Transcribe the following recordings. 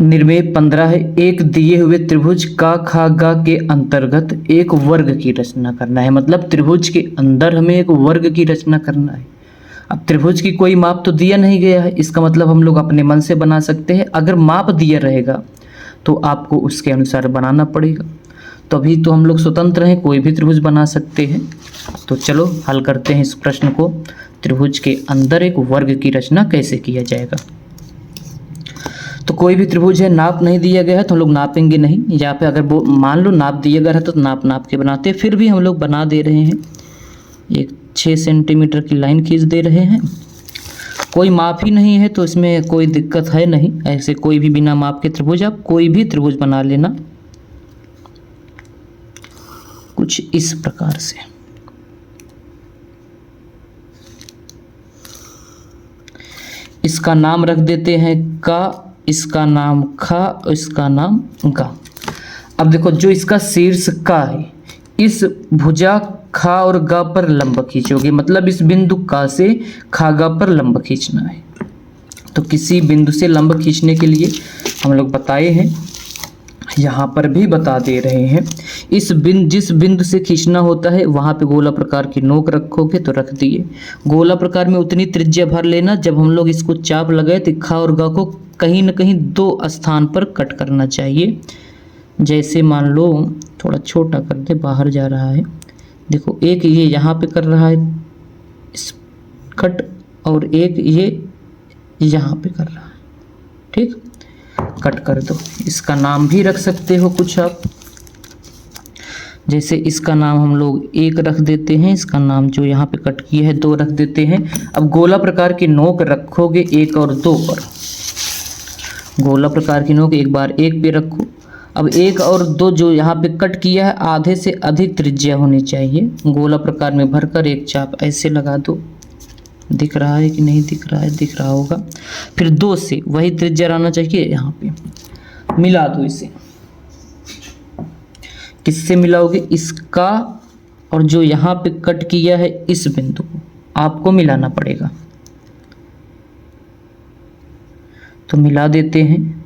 निर्मेय 15 है। एक दिए हुए त्रिभुज का खा गा के अंतर्गत एक वर्ग की रचना करना है। मतलब त्रिभुज के अंदर हमें एक वर्ग की रचना करना है। अब त्रिभुज की कोई माप तो दिया नहीं गया है, इसका मतलब हम लोग अपने मन से बना सकते हैं। अगर माप दिया रहेगा तो आपको उसके अनुसार बनाना पड़ेगा। तो अभी तो हम लोग स्वतंत्र हैं, कोई भी त्रिभुज बना सकते हैं। तो चलो हल करते हैं इस प्रश्न को। त्रिभुज के अंदर एक वर्ग की रचना कैसे किया जाएगा। तो कोई भी त्रिभुज है, नाप नहीं दिया गया है तो हम लोग नापेंगे नहीं। यहाँ पे अगर वो मान लो नाप दिया गया है तो नाप के बनाते, फिर भी हम लोग बना दे रहे हैं। एक 6 सेंटीमीटर की लाइन खींच दे रहे हैं। कोई माप ही नहीं है तो इसमें कोई दिक्कत है नहीं। ऐसे कोई भी बिना माप के त्रिभुज, आप कोई भी त्रिभुज बना लेना कुछ इस प्रकार से। इसका नाम रख देते हैं का, इसका नाम खा, इसका नाम गा। अब देखो जो इसका शीर्ष का है, इस भुजा खा और गा पर लंब खींचोगे। मतलब इस बिंदु का से खा गा पर लंब खींचना है। तो किसी बिंदु से लंब खींचने के लिए हम लोग बताए हैं, यहाँ पर भी बता दे रहे हैं। जिस बिंदु से खींचना होता है वहाँ पे गोला प्रकार की नोक रखोगे तो रख दिए। गोला प्रकार में उतनी त्रिज्या भर लेना, जब हम लोग इसको चाप लगाए तो खा और गा को कहीं न कहीं 2 स्थान पर कट करना चाहिए। जैसे मान लो थोड़ा छोटा कर दे, बाहर जा रहा है। देखो एक ये यहाँ पे कर रहा है इस कट, और एक ये यहाँ पे कर रहा है। ठीक, कट कर दो। इसका नाम भी रख सकते हो कुछ आप। जैसे इसका नाम हम लोग 1 रख देते हैं, इसका नाम जो यहाँ पे कट किया है 2 रख देते हैं। अब गोला प्रकार की नोक रखोगे 1 और 2 पर। गोला प्रकार की नोक एक बार 1 पे रखो। अब 1 और 2 जो यहाँ पे कट किया है, आधे से अधिक त्रिज्या होनी चाहिए। गोला प्रकार में भरकर एक चाप ऐसे लगा दो। दिख रहा है कि नहीं दिख रहा है? दिख रहा होगा। फिर 2 से वही त्रिज्या रहना चाहिए, यहाँ पे मिला दो इसे। किससे मिलाओगे? इसका और जो यहाँ पे कट किया है इस बिंदु को आपको मिलाना पड़ेगा। तो मिला देते हैं,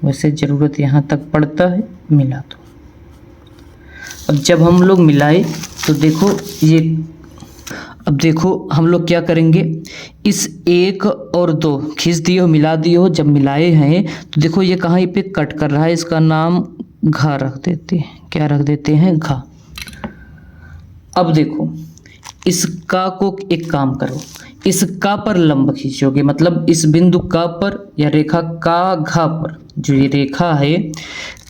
वैसे ज़रूरत यहाँ तक पड़ता है, मिला दो। अब जब हम लोग मिलाए तो देखो ये, अब देखो हम लोग क्या करेंगे, इस 1 और 2 खींच दिए हो, मिला दिए हो। जब मिलाए हैं तो देखो ये कहाँ पे कट कर रहा है, इसका नाम घा रख देते हैं। क्या रख देते हैं? घा। अब देखो इस का को एक काम करो, इस का पर लंब खींचोगे। मतलब इस बिंदु का पर या रेखा का घा पर, जो ये रेखा है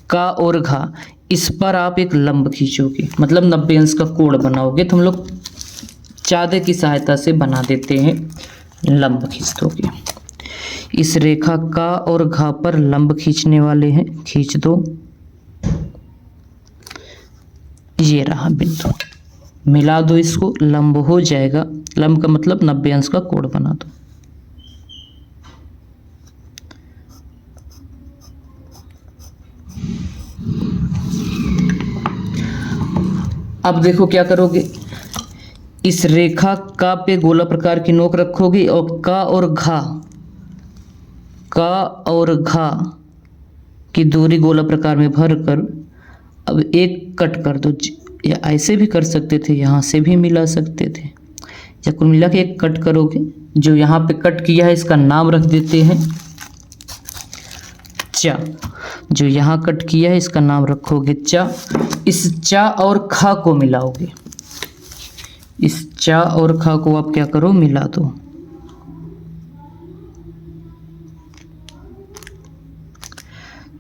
का और घा, इस पर आप एक लंब खींचोगे। मतलब 90 अंश का कोण बनाओगे। तो हम लोग चादे की सहायता से बना देते हैं, लंब खींच दोगे। इस रेखा का और घा पर लंब खींचने वाले हैं, खींच दो। ये रहा बिंदु, मिला दो इसको, लंब हो जाएगा। लंब का मतलब 90 अंश का कोण बना दो। अब देखो क्या करोगे, इस रेखा का पे गोला प्रकार की नोक रखोगे और का और घा की दूरी गोला प्रकार में भर कर अब एक कट कर दो। या ऐसे भी कर सकते थे, यहाँ से भी मिला सकते थे, या कुल मिला के एक कट करोगे। जो यहाँ पे कट किया है इसका नाम रख देते हैं चा। जो यहाँ कट किया है इसका नाम रखोगे चा। इस चा और खा को मिलाओगे। इस चा और खा को आप क्या करो, मिला दो।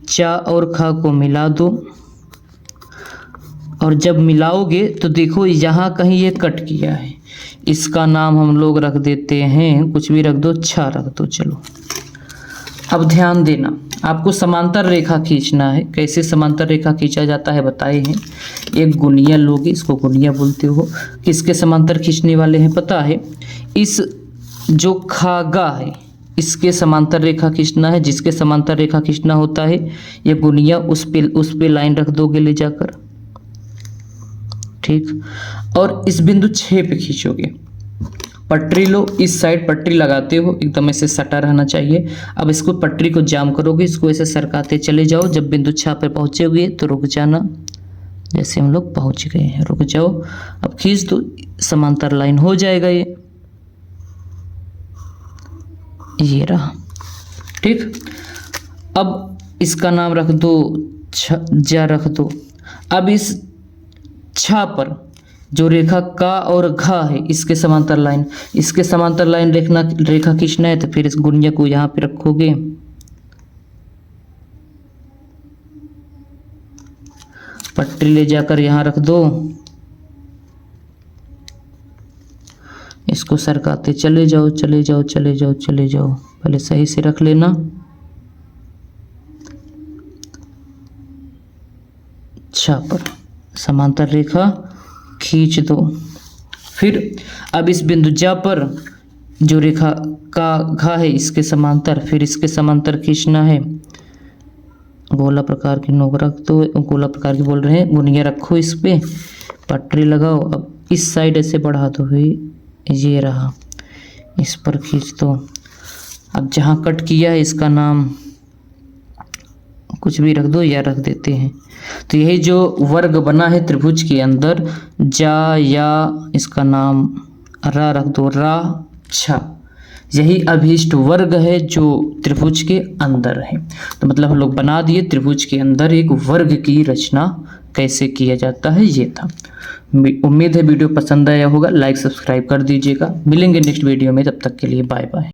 चा और खा को मिला दो। और जब मिलाओगे तो देखो यहाँ कहीं ये कट किया है, इसका नाम हम लोग रख देते हैं, कुछ भी रख दो, छा रख दो। चलो अब ध्यान देना, आपको समांतर रेखा खींचना है। कैसे समांतर रेखा खींचा जाता है बताए हैं। एक गुनिया लोगे, इसको गुनिया बोलते हो। किसके समांतर खींचने वाले हैं पता है? इस जो खागा है इसके समांतर रेखा खींचना है। जिसके समांतर रेखा खींचना होता है ये गुनिया, उस पे लाइन रख दोगे ले जाकर। ठीक, और इस बिंदु 6 पे खींचोगे। पटरी लो, इस साइड पटरी लगाते हो, एकदम ऐसे सटा रहना चाहिए। अब इसको पटरी को जाम करोगे, इसको ऐसे सरकाते चले जाओ। जब बिंदु 6 पर पहुंचोगे तो रुक जाना। जैसे हम लोग पहुंच गए हैं, रुक जाओ। अब खींच दो, समांतर लाइन हो जाएगा ये रहा। ठीक, अब इसका नाम रख दो जा रख दो। अब इस छा पर जो रेखा का और घा है, इसके समांतर लाइन, इसके समांतर लाइन रेखा खींचना है तो फिर इस गुणिया को यहाँ पे रखोगे। पट्टी ले जाकर यहाँ रख दो, इसको सरकाते चले जाओ चले जाओ चले जाओ चले जाओ। पहले सही से रख लेना। छा पर समांतर रेखा खींच दो। फिर अब इस बिंदु जा पर जो रेखा का घा है, इसके समांतर, फिर इसके समांतर खींचना है। गोला प्रकार की नोक रख दो, गोला प्रकार की बोल रहे हैं, गुनिया रखो, इस पे पटरी लगाओ। अब इस साइड ऐसे बढ़ा दो, ये रहा, इस पर खींच दो। अब जहाँ कट किया है इसका नाम कुछ भी रख दो या रख देते हैं। तो यही जो वर्ग बना है त्रिभुज के अंदर, जा या इसका नाम रा रख दो, रा छा, यही अभीष्ट वर्ग है जो त्रिभुज के अंदर है। तो मतलब हम लोग बना दिए त्रिभुज के अंदर एक वर्ग की रचना कैसे किया जाता है, ये था। उम्मीद है वीडियो पसंद आया होगा, लाइक सब्सक्राइब कर दीजिएगा। मिलेंगे नेक्स्ट वीडियो में, तब तक के लिए बाय बाय।